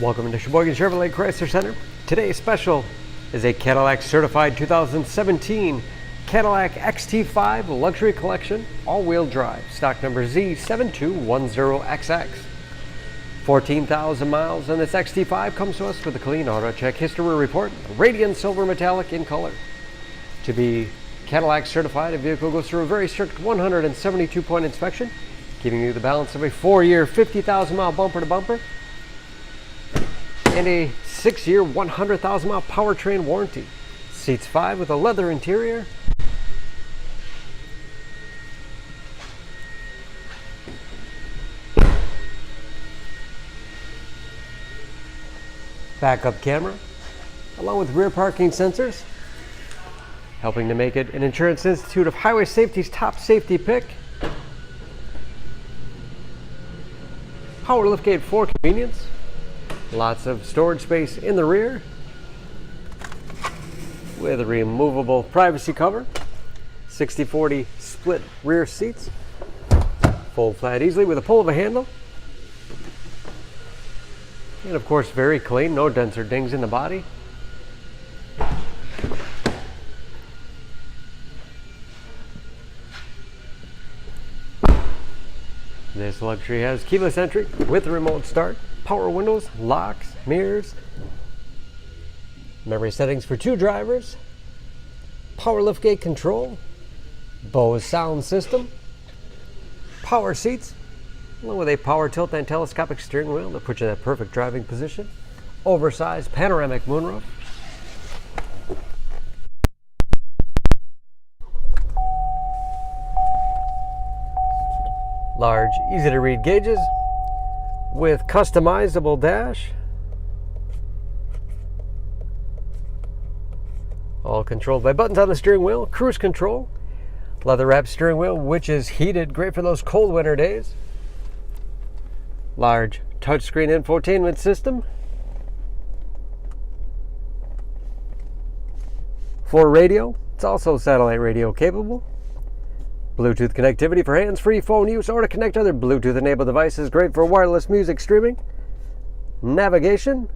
Welcome to Sheboygan Chevrolet Chrysler Center. Today's special is a Cadillac certified 2017 Cadillac XT5 Luxury Collection all-wheel drive, stock number Z7210XX. 14,000 miles, and this XT5 comes to us with a clean auto check history report, radiant silver metallic in color. To be Cadillac certified, a vehicle goes through a very strict 172-point inspection, giving you the balance of a 4-year, 50,000-mile bumper-to-bumper, and a 6-year, 100,000-mile powertrain warranty. Seats 5 with a leather interior. Backup camera, along with rear parking sensors, helping to make it an Insurance Institute of Highway Safety's top safety pick. Power liftgate for convenience. Lots of storage space in the rear with a removable privacy cover. 60/40 split rear seats. Fold flat easily with a pull of a handle. And of course, very clean, no dents or dings in the body. This luxury has keyless entry with remote start, power windows, locks, mirrors, memory settings for 2 drivers, power liftgate control, Bose sound system, power seats, along with a power tilt and telescopic steering wheel that puts you in that perfect driving position, oversized panoramic moonroof, large, easy to read gauges with customizable dash, all controlled by buttons on the steering wheel, cruise control, leather wrapped steering wheel which is heated, great for those cold winter days, large touchscreen infotainment system, for radio, it's also satellite radio capable, Bluetooth connectivity for hands-free phone use or to connect other Bluetooth-enabled devices, great for wireless music streaming. Navigation.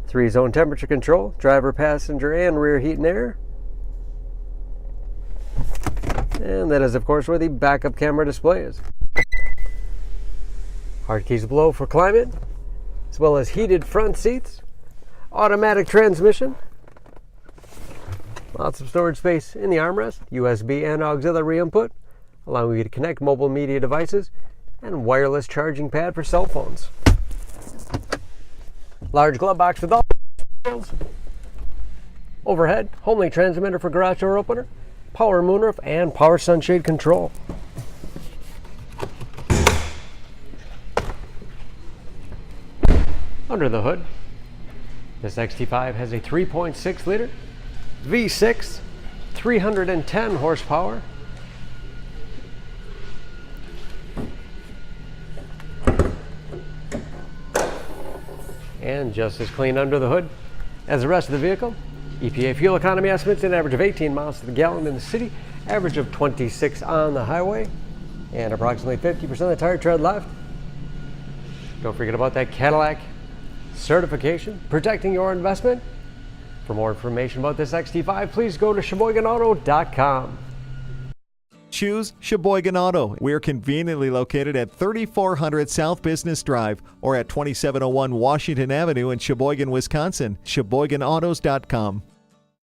3-zone temperature control, driver, passenger, and rear heat and air. And that is, of course, where the backup camera display is. Hard keys below for climate, as well as heated front seats, automatic transmission. Lots of storage space in the armrest, USB and auxiliary input, allowing you to connect mobile media devices, and wireless charging pad for cell phones. Large glove box with all tools. Overhead, homely transmitter for garage door opener, power moonroof, and power sunshade control. Under the hood, this XT5 has a 3.6 liter V6, 310 horsepower. And just as clean under the hood as the rest of the vehicle. EPA fuel economy estimates an average of 18 miles to the gallon in the city, average of 26 on the highway, and approximately 50% of the tire tread left. Don't forget about that Cadillac certification, protecting your investment. For more information about this XT5, please go to SheboyganAuto.com. Choose Sheboygan Auto. We're conveniently located at 3400 South Business Drive or at 2701 Washington Avenue in Sheboygan, Wisconsin. SheboyganAutos.com.